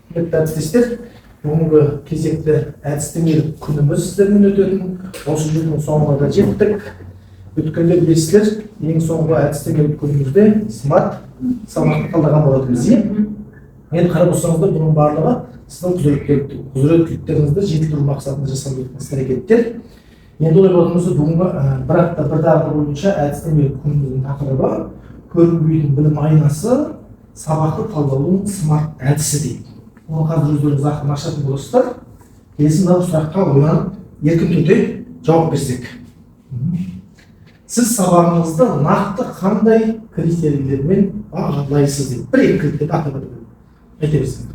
Әріптестер, бүгінгі кезекті әдістемелік күніміз сіздермен өтетін. Осы жылдың соңына жеттік. Өткенде білесіздер, ең соңғы әдістемелік күнімізде смарт сабақты талдаған болатынбыз. Енді қарап отырсаңыздар, бұның барлығы сіздің құзыреттіліктеріңізді жетілдіру мақсатында жасалып жатқан әрекеттер. Енді олай болатын бүгінгі бір апта бір дағды бойынша әдістемелік күніміздің тақырыбы көрінбейтін білім айнасы сабақты талдаудың смарт әдісі дейді. Оны қазір өздеріңіз ақырын ашатын боласыздар. Келесі мына сұраққа ойланып еркін түрде жауап берсек. Сіз сабағыңызды нақты қандай критерийлермен бағалайсыз дейді. Бір-екі критерий атап айта берсеңіз.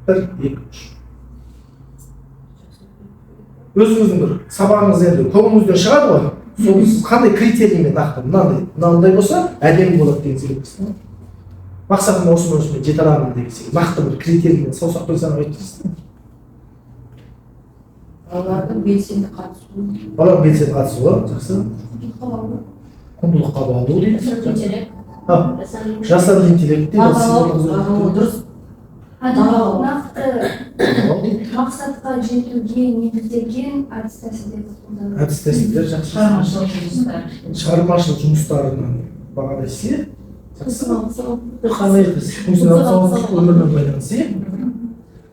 1, 2, 3. Өзіңіздің бір сабағыңыз енді көңіліңізден шығады ғой. Соны сіз қандай критериймен нақты мынандай болса әдемі болады деген себепсіз. Мақсатым осымен жете аламын деген секілді нақты бір критериймен саусақпен санап айтып. Балалардың белсенді қатысуы. Балалардың белсенді қатысуы, жақсы. Құндылыққа баулу дейді. Жасанды интеллект Дұрыс. Нақты мақсатқа жетуге негізделген әдіс-тәсілдерді қолдану. әдіс-тәсілдер жақсы. Шығармашылық жұмыстарынан бағалайсыз. Қандай функционалдық өмірмен байланысы.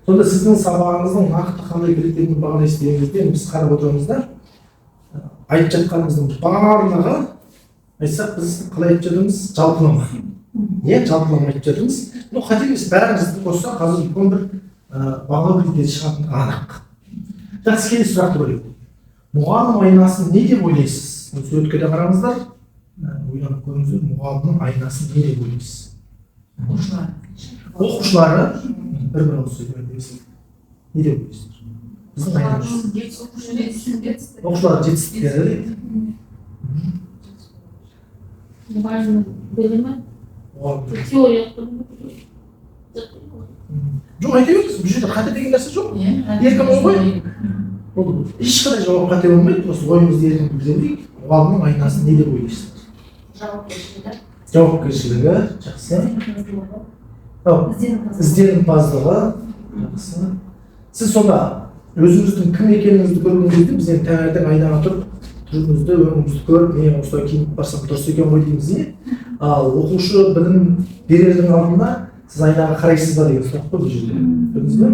Сонда сіздің сабағыңыздың нақты қандай критериймен бағалайсыз деген кезде біз қарап отырамыз да, айтып жатқанымыздың барлығы, айтсақ біз қалай айтып жатырмыз? Жалпылама. Жалпылама айтып жатырмыз. Қате емес, бәрімізді қосса қазір үлкен бір бағалау критерийі шығатыны анық. Жақсы, келесі сұрақты көрейік. Мұғалім айнасын не деп ойлайсыз? Суретке де қараңыздар. Ойланып көріңіздер, мұғалімнің айнасын не деп ойлайсыз? Оқушылары бір-бірін сөйлемейді. Не деп ойлайсыздар? Біздің айнамыз. Оқушылар жетістіктері дейді. Мұғалімнің білімі, теориялық білімі. Жоқ, айта беріңіз, бұл жерде қате деген нәрсе жоқ. Еркін ой ғой. Ешқандай жауап қате болмайды, осы ойымызды еркін білдірейік. Мұғалімнің айнасын не деп ойлайсыздар? Жауапкершілігі, жақсы. Ізденімпаздығы, жақсы. Сіз сонда өзіңіздің кім екеніңізді көрген кезде біз енді таңертең айнаға тұрып, түріңізді, өңіңізді көріп, мен осылай киініп барсам дұрыс екен ғой дейміз. Ал оқушы білім берердің алдында сіз айнаға қарайсыз ба деген сұрақ қой бұл жерде. Білдіңіз бе?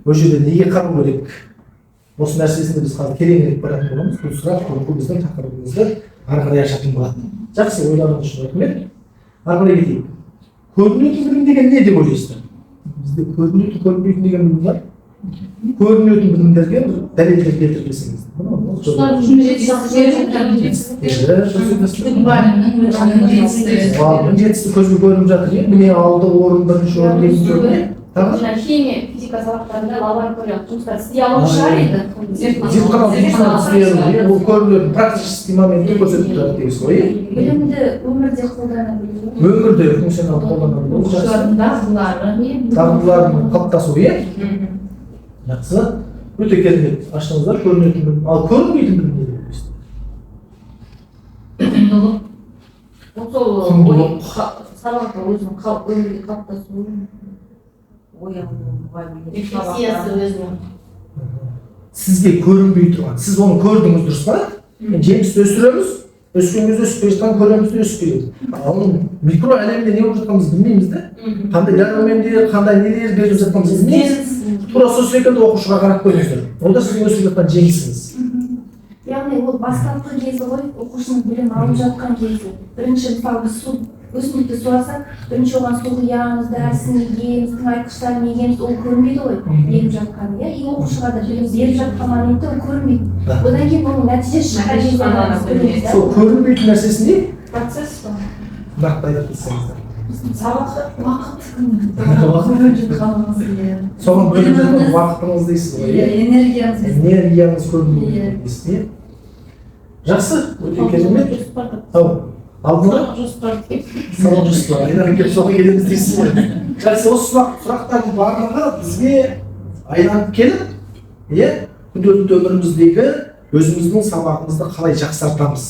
Бұл жерде неге қарау керек? Осы нәрсесінде біз қазір тереңірек баратын боламыз. Бұл сұрақ біздің тақырыбымызды ары қарай ашатын болады. Жақсы, ойлануыңыз үшін рахмет. Ары қарай кетейік. Көрінетін білім деген не деп ойлайсыздар? Бізде көрінетін, көрінбейтін деген білім бар. Көрінетін білімдерге дәлелдер келтіріп берсеңіз. Мұғалімнің жетістігі көзге көрініп жатыр. Міне алды орын, бірінші орын, екінші орын. Химия, физика сабақтарында лабораториялық жұмыстар істей алу шығар еді. Зертханалық жұмыстар істей алу, ол көрінетін практический моментті көрсетіп тұрады дегенсіз ғой. Білімді өмірде қолдана білу. Өмірде функционалды қолдана білу. Дағдылардың қалыптасуы. Жақсы. Өте керемет. Аштыңыздар, көрінетін білім. Ал көрінбейтін білім не деп ойлайсыздар? Құндылық. Сабақта өзінің өмірге қалыптасуы. Рефлексиясы өзінің. Сізге көрінбей тұрған, сіз оны көрдіңіз, дұрыс па? Жемісті өсіреміз, өскен кезде өсіп келе жатқан көреміз де өсіп келеді. Оның микро әлемде не болып жатқанымызды білмейміз де, қандай гармондар, қандай нелер беріп жатқанымызды білмейміз. Тура сол секілді оқушыға қарап қойыңыздар. Ол да сіздің өсіп жатқан жемісіңіз. Яғни ол бастапқы кезі ғой, оқушының білім алып жатқан кезі. Бірінші мысалы біз өсімдікті суарсақ, бірінші оған су құямыз, дәрісін егеміз, тыңайтқыштарын егеміз, ол көрінбейді ғой, егіп жатқаны. И оқушыға да білім беріп жатқан моментте ол көрінбейді. Одан кейін оның нәтижесі шығар кезде. Сол көрінбейтін нәрсесі не? Процесс па? Нақты айтып кетсеңіздер. Уақыт. Соған бөліп жатқан уақытыңыз дейсіз ғой. Энергияңыз көрінбейтін дейсіз. Жақсы, өте керемет. Алдына сабақ жоспар. Айнаға келіп соға келеміз дейсіз ғой. Жақсы, осы сұрақтардың барлығы бізге айналып келіп, күнделікті өміріміздегі өзіміздің сабағымызды қалай жақсартамыз.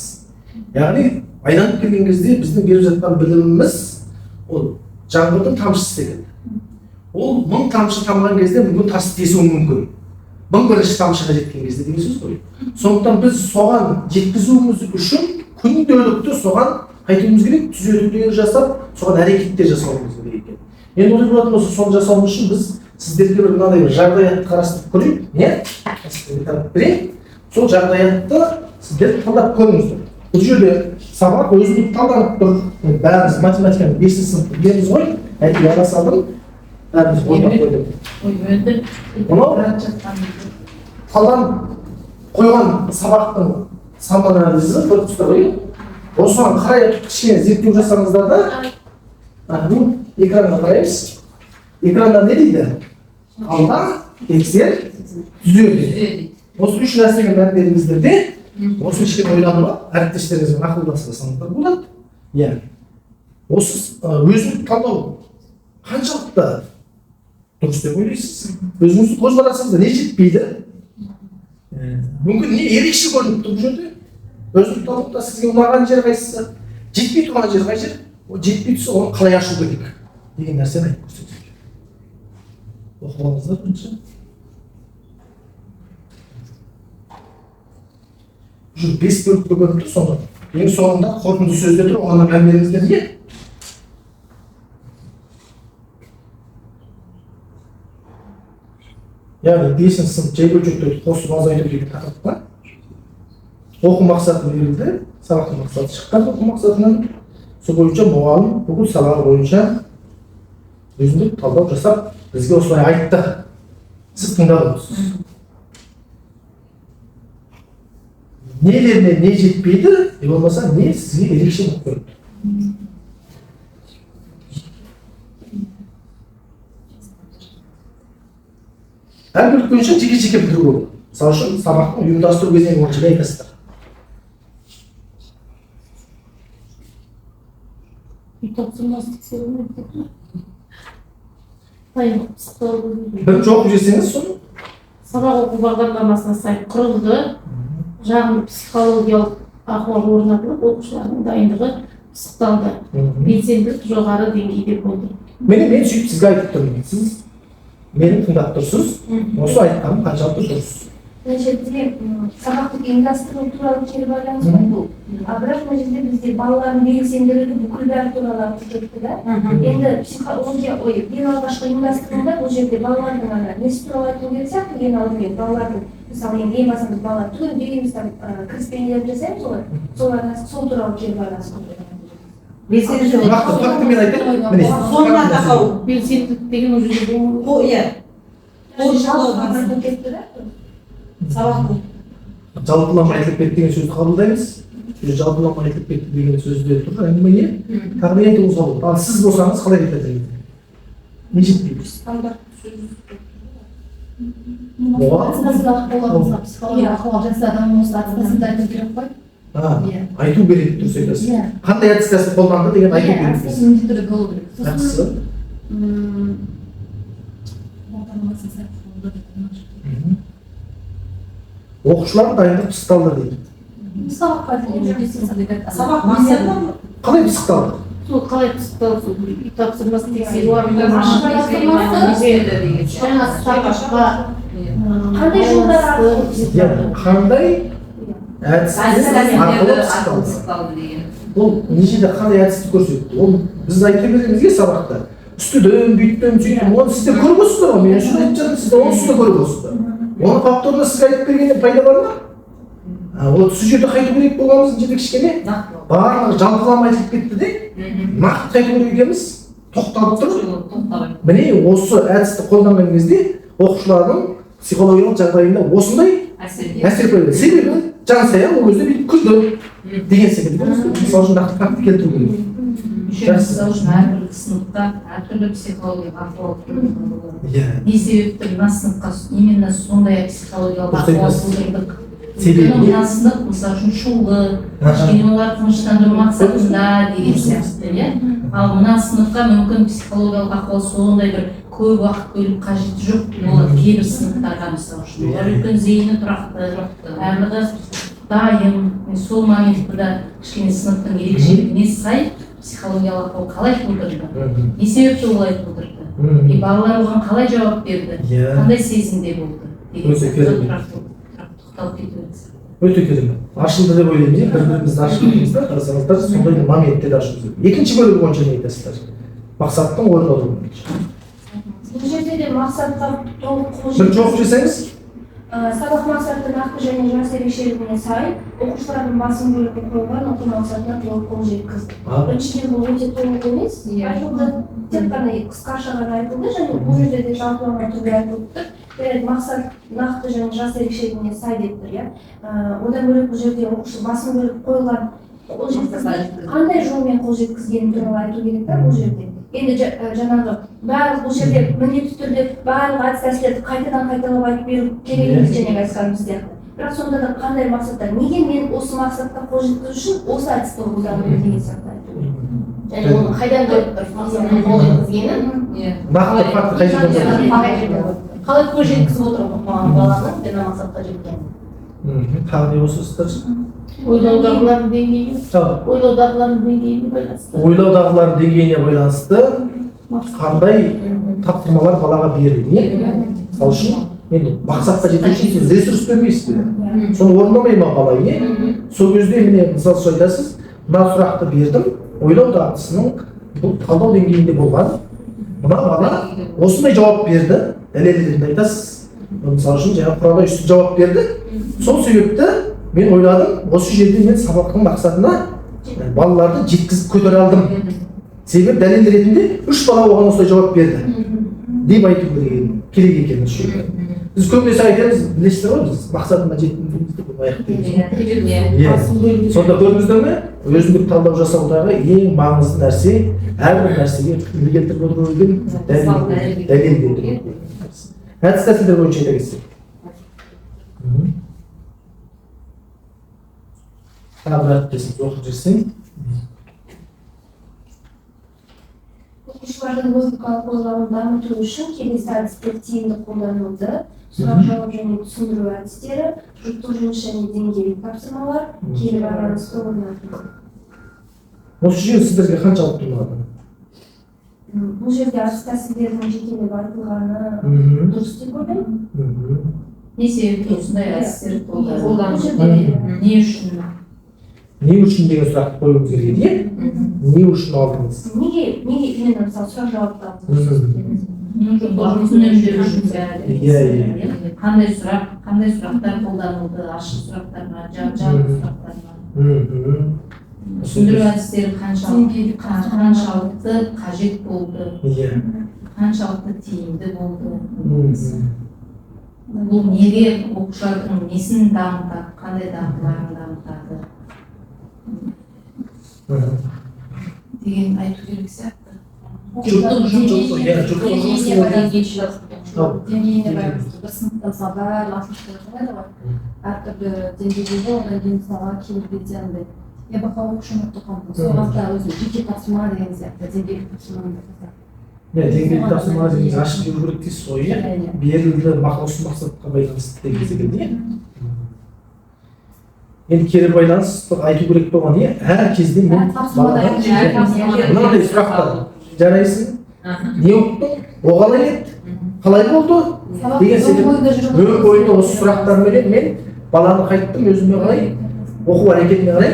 Яғни айналып келген кезде біздің беріп жатқан біліміміз ол жаңбырдың тамшысы секілді. ол 1000 тамшы тамған кезде мүмкін тас тесуі мүмкін. 1001 тамшыға жеткен кезде деген сөз ғой. Сондықтан біз соған жеткізуіміз үшін күнделікті соған қайтуымыз керек, түзетулер жасап, соған әрекеттер жасауымыз керек екен. Енді ойлап отырмын, осы соны жасау үшін біз сіздерге бір мынадай бір жағдаятты қарастырып көрейік, не? Берейін. Сол жағдаятты сіздер талдап көріңіздер. Бұл жерде сабақ өзіндік талданып тұр. Бәріміз математиканың 5-ші сынып білеміз ғой, әйтеуір ара салдым. Бәріміз ойлап қойдық. Талданып қойған сабақтың самман анализі бір тұста қойып, осыған қарай кішкене зерттеу жасаңыздар да, экранға қараймыз. Экранда не дейді? Талдан, тексер, түзеу. Осы үш нәрсеге мән беріңіздер де, осы ішкен ойланып, әріптестеріңізбен ақылдасыңыздар болады. Иә. Осы өзіңізді талдау қаншалықты дұрыс деп ойлайсыз? Өзіңізді көзқарасыңызда не жетпейді? Мүмкін не ерекше көрініп тұр бұл жерде? Өзіңізді талдауда сізге ұнаған жер қайсысы? Жетпей тұрған жер қай жер? Ол жетпей тұрса, оны қалай ашу керек деген нәрсені айтып көрсетеді. Оқып алыңыздар бірінші. Бұл 5 бөлікке бөлініп тұр, сонда. Ең соңында қорытынды сөздер тұр, оған мән беріңіздер не? Яғни 5-ші сынып жай бөлшектерді қосып азайту деген тақырыпта оқу мақсаты берілді, сабақтың мақсаты шыққан оқу мақсатынан. Сол бойынша мұғалім бүкіл сабағы бойынша өзіндік талдау жасап, бізге осылай айтты. Сіз тыңдап отырсыз. Нелеріне не жетпейді, болмаса не сізге ерекше болып көрінді. Әр бөлік бойынша жеке-жеке білдіру болды. Мысалы үшін сабақтың ұйымдастыру кезеңі бойынша не айтасыздар? Бірінші оқып жесеңіз соны? Сабақ оқу бағдарламасына сай құрылды. Жағымды психологиялық ахуал орнатылып, оқушылардың дайындығы пысықталды. Белсенділік жоғары деңгейде болды. Мен сөйтіп сізге айтып тұрмын. Сіз мені тыңдап тұрсыз, осы айтқаным қаншалықты дұрыс. Мына жерде сабақты ұйымдастыру туралы кері байланысты бұл. Бірақ мына жерде бізде балалардың белсенділігі бүкіл бәрі туралы айтып кетті да. Енді психология, ең алғашқы ұйымдастыруда бұл жерде балалардың ана несі туралы айту керек сияқты, ең алдымен балалардың, мысалы енді ең басында балалар түгін дегеніміз кіріспенелерін жасаймыз олар, сол туралы кері байланысты. Факты мен айтайын. Соңына тақау белсенділік деген ол жерде болмау. Иә. Ол жалпылама кетті да. Сабақтың. Жалпылама айтылып кетті деген сөзді қабылдаймыз. Жалпылама айтылып кетті деген сөзде тұр. Әңгіме не? Тағдыр енді болса болды. Ал сіз болсаңыз қалай айтады? Не жетпейді? Стандарт сөз. Айту керек дұрыс айтасыз. Қандай әдіс тәсіл қолданды деген айту керек. Жақсы. Оқушылар дайындық пысықталды дейді. Сабақ мақсаты қалай пысықталды? сол қалай пысықталды? Үй тапсырмасын тексеру қандай жолдар арқылы қандай әдістер арқылы пысықталды? Ол нешеде қандай әдісті көрсетті? Ол біз айта беремізге сабақта. Үстіден, бүйттен, сөйтіп, оны сіздер көріп отырсыздар ғой, мен үшін айтып жатырмын, сіздер оны сіздер көріп отырсыздар. Оны факторды сізге айтып бергенде пайда бар ма? Ол сюжетті қайту керек болғанымыздың жерде кішкене барлығы жалпылама айтылып кетті де, нақты қайту керек екенбіз, тоқталып тұр. Міне осы әдісті қолданған кезде оқушылардың психологиялық жағдайында осындай әсер көреді. Себебі жансая ол кезде бүйтіп күлді деген секілді. Мысалы үшін нақты факті келтіру керек. Мысалы үшін әрбір сыныпта әртүрлі психологиялық ахуал болады. Не себепті мына сыныпқа именно сондай психологиялық ахуал тудырдық? Мына сынып, мысалы үшін шулы, кішкене олар тыныштандыру мақсатында деген сияқты, иә? Ал мына сыныпқа мүмкін психологиялық ахуал сондай бір көп уақыт бөліп қажеті жоқ болады кейбір сыныптарға, мысалы үшін. Олар үлкен зейіні тұрақты, барлығы дайын, сол моментті да кішкене сыныптың ерекшелігіне сай психологиялық ахуал қалай тудырды? Не себепті олай тудырды? Балалар оған қалай жауап берді? Қандай сезімде болды? Өте керемет. Тоқталып кетеміз. Өте керемет. Ашылды деп ойлаймын, бір-бірімізді ашылдыңыздар, қарасаңыздар, сондай моментте де ашылды. Екінші бөлігі бойынша не айтасыздар? Мақсаттың орындалуы бойынша. Бұл жерде де мақсатқа толық қол Бірінші оқып жесеңіз? Сабақ мақсаты нақты және жас ерекшелігіне сай, оқушылардың басым бөлігі қойылған оқу мақсатына толық қол жеткізді. Біріншіден бұл өте толық емес, айтылды, тек қана қысқаша ғана айтылды, және бұл жерде де жалпылама түрде айтылды. Мақсат нақты және жас ерекшелігіне сай деп тұр, иә. Одан бөлек бұл жерде оқушы басым бөлігі қойылған қол жеткізген, қандай жолмен қол жеткізгені туралы айту керек та бұл жерде. Енді жаңағы барлық бұл жерде міндетті түрде барлық әдіс тәсілдерді қайтадан қайталап айтып беру керек емес және айтқанымыз сияқты. Бірақ сонда да қандай мақсаттар? Неге мен осы мақсатқа қол жеткізу үшін осы әдісті қолданамын деген сияқты айту керек. Және оны қайдан көріп тұр? Мақсатына қол жеткізгенін Нақты факт қай жерден қалай қол жеткізіп отыр баланың жаңа мақсатқа жеткенін? Тағы не болсыздар? Ойлаудағылардың деңгейіне байланысты. Ойлаудағылардың деңгейіне байланысты қандай тапсырмалар балаға берілді. Мысалы үшін, енді мақсатқа жету үшін сіз ресурс бермейсіз бе? Соны орындамай ма бала? Сол кезде міне мысалы айтасыз, мына сұрақты бердім, ойлау дағдысының бұл талдау деңгейінде болған. Мына бала осындай жауап берді, дәлелдерін айтасыз. Мысалы үшін жаңа құралай үстін жауап берді. Сол себепті мен ойладым, осы жерде мен сабақтың мақсатына балаларды жеткізіп көтере алдым. Себебі дәлел ретінде 3 бала оған осылай жауап берді деп айту керек екен. Біз көбінесе айтамыз, білесіздер ғой, біз мақсатына жеткізуімізді болмайық дейміз. Сонда көрдіңіздер ме? Өзіндік талдау жасаудағы ең маңызды нәрсе әрбір нәрсеге не келтіріп отыру деген дәлел келтіру. Әдіс тәсілдер бойынша айта кетсек. Тағы бір әріптесіміз оқып жүрсең. Оқушылардың логикалық қозғалуын дамыту үшін келесі әдістер тиімді қолданылды. Сұрақ жауап және түсіндіру әдістері, жұрттық жұмыс және деңгейлік тапсырмалар, кері байланысты орнатылды. Осы жүйе сіздерге қаншалықты ұнады? Бұл жерде әдіс тәсілдердің жекелеп айтылғаны дұрыс деп ойлаймын. Не себепті осындай әдістер қолданылды? Не үшін? Не үшін деген сұрақты қоюымыз керек еді? Не үшін алдыңыз? Неге именно мысалы сұрақ жауапты алдыңыз? Қандай сұрақтар қолданылды? Ашық сұрақтар ма, жабық сұрақтар ма? Түсіндіру әдістері қаншалықты қажет болды? Қаншалықты тиімді болды? Бұл неге оқушылардың несін дамытады, қандай дағдыларын дамытады деген айту керек сияқты. Деңгейіне байланысты. Бір сыныпта мысалы барлық оқушылар бар, әртүрлі деңгейде одан кейін мысалға кейбірде андай бақылау оқушы ұмытып қалды. Сол уақытта өзі жеке тапсырма деген сияқты деңгейлік тапсырманы жасады. Деңгейлік тапсырма дегенде ашып жүру керек дейсіз ғой, берілді бақылаушы мақсатқа байланысты деген секілді. Енді кері байланыс айту керек болған, әр кезде мен балаға мынандай сұрақтар жарайсың, не оқыдың, о қалай еді, қалай болды деген секілді өмір бойында осы сұрақтарменен мен баланы қайттым, өзіме қарай оқу әрекетіне қарай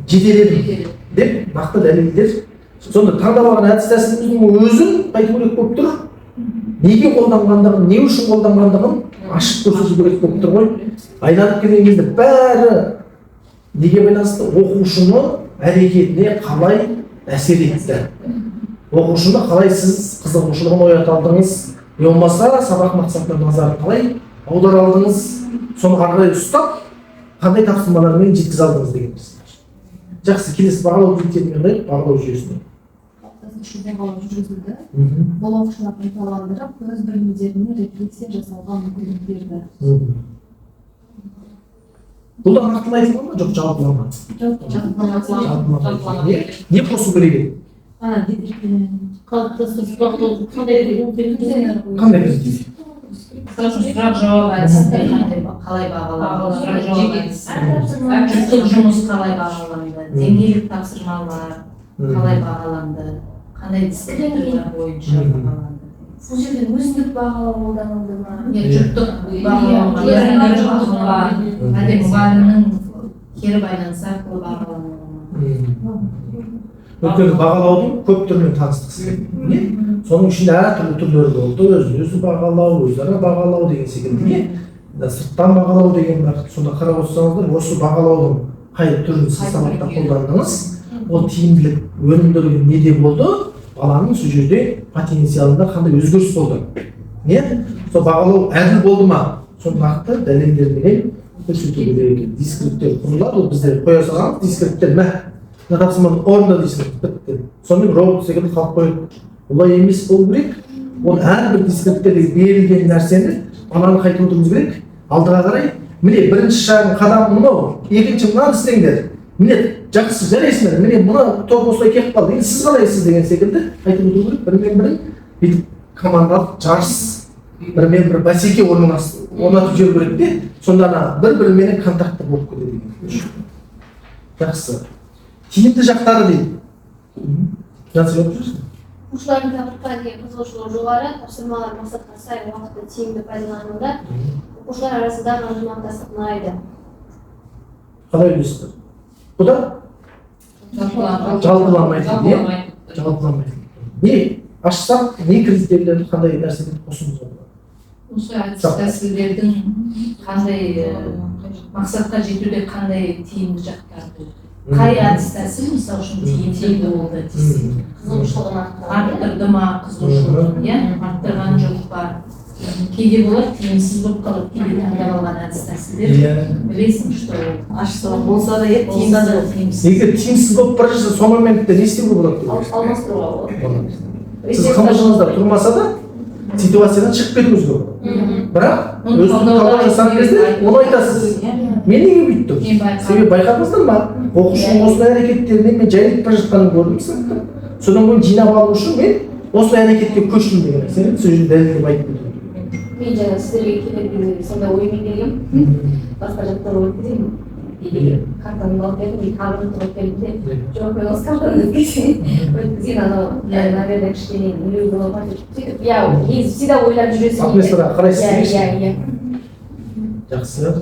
жетеледім деп нақты дәлелдер. Сонда таңдап алған әдіс тәсіліміздің өзін айту керек болып тұр. Неге қолданғандығын, не үшін қолданғандығын ашып көрсету керек болып тұр ғой. Айналып келген кезде бәрі неге байланысты? Оқушының әрекетіне қалай әсер етті? Оқушыны қалай сіз қызығушылығын оята алдыңыз? Болмаса сабақ мақсатына назарын қалай аудара алдыңыз? Соны қарай ұстап, қандай тапсырмалармен жеткізе алдыңыз дегенбіз. Жақсы, келесі бағалау бөліктеріне қандай бағалау жүйесіне. Бағалау жүргізілді. Бұл оқушыларды ынталандырып, өз білімдеріне рефлексия жасауға мүмкіндік берді. Бұл да нақтылы айтылған ма, жоқ жалпылама? Жалпылама. Не қосу керек еді? Қандай перспектива? Сұрақ жауап әдісі қалай бағаланды? Сұрақ жауап әдісі, жұрттық жұмыс қалай бағаланды? Деңгейлік тапсырмалар қалай бағаланды? Қандай дисциплиналар бойынша бағаланды? бул жерде өзүндүк багалоо колдонулдума? жұрттық бағалауға яғни жұрттыққа әлде мұғалімнің кері байланысы арқылы бағалануы. Өйткені бағалаудың көп түрімен таныстық секілді. Соның ішінде әртүрлі түрлері болды. Өзін-өзі бағалау, өзара бағалау деген секілді. Сырттан бағалау деген бар. Сонда қарап отырсаңыздар, осы бағалаудың қай түрін сіз сабақта қолдандыңыз, ол тиімділік, өнімділігі неде болды, баланың сол жерде потенциалында қандай өзгеріс болды. Сол бағалау әділ болды ма? Соны нақты дәлелдермен көрсету керек. Дискриптер құрылады, ол бізде қоя салған дискриптер мә. Мына тапсырманы орында дейсің, бітті. Сонымен робот секілді қалып қойып, олай емес болу керек. Ол әрбір дискриптерге берілген нәрсені баланы қайтып отыруымыз керек. Алдыға қарай, міне бірінші шағын қадам мынау, екінші мынаны істеңдер. Міне жақсы жарайсыңдар, міне мына топ осылай келіп қалды. Енді сіз қалайсыз деген секілді қайтып отыру керек. Бірімен бірін бүйтіп командалық жарыс, бірімен бір бәсеке орнатып жүру керек те, сонда бір-бірімен контакты болып кетеді деген. Жақсы. Тиімді жақтары дейді. Жақсы болып жүрсің? Оқушылардың тақырыпқа деген қызығушылығы жоғары, тапсырмалар мақсатқа сай уақытты тиімді пайдалануда оқушылар арасындағы ынтымақтастық нығайды. Қалай ойлайсыздар? Бұда жалпыламайды. Жалпыламайды. Не ашсақ, не критерийлерді қандай нәрселерді қосуымыз болады? Осы әдіс-тәсілдердің қандай мақсатқа жетуде қандай тиімді жақтары? Қай әдіс-тәсіл мысалы үшін тиімді болды десек? Қызығушылығын арттырды ма қызығушылығын, арттырған жоқ па? Кейде болады тиімсіз болып қалып, кейде таңдап алған әдіс-тәсілдер. Білесің, что ашса болса да тиімсіз. Егер тиімсіз болып бара жатса, сол моментте не істеуге болады? алмастыруға болады. Сіз қымылжыңызда тұрмаса да, ситуациядан шығып кетуіңіз керек. Бірақ өзіңіз талдау жасаған кезде оны айтасыз. Мен неге бүйттім? Себебі байқадыңыздар ма? Оқушының осындай әрекеттерінен мен жайлып бара жатқанын көрдім сыныпта. Содан кейін жинап алу үшін мен осындай әрекетке көштім деген нәрсені сол жерде дәлелдеп айтып бердім. Мен жаңа сіздерге келгенде сондай оймен келгенмін. Басқа жақтар ойып кетемін. Картаны алып бердім, табын тұрып келдім де жоқ, мен осы картаны өткізген анау, наверное, кішкене үлеу болады деп сөйтіп, иә, всегда ойлап жүресің. Атмосфераға қарайсыз. Иә. Жақсы.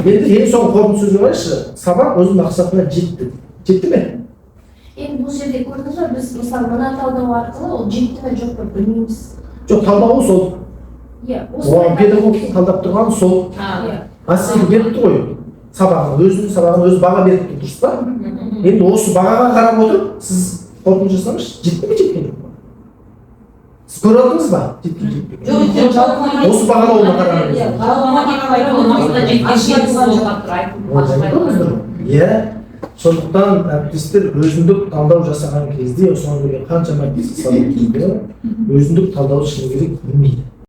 Енді ең соңғы қорытынды сөз болайыншы, сабақ өз мақсатына жетті. Жетті ме? Енді бұл жерде көрдіңіз бе, біз мысалы мына талдау арқылы ол жетті ме жоқ па білмейміз. Жоқ, талдауы сол. Иә, Педагогтың талдап тұрғаны сол. Сізге беріпті ғой. Өзінің сабағына өзі баға беріпті, дұрыс па? Енді осы бағаға қарап отырып, сіз қорытынды жасаңызшы, жетті ме жеткен жоқ па? Сіз көре алдыңыз ба? Жеткен. Осы бағалауына қараңыз. Иә, сондықтан әріптестер өзіндік талдау жасаған кезде, осыған келген қаншама кездесіп өзіндік талдау шыны керек білмейді.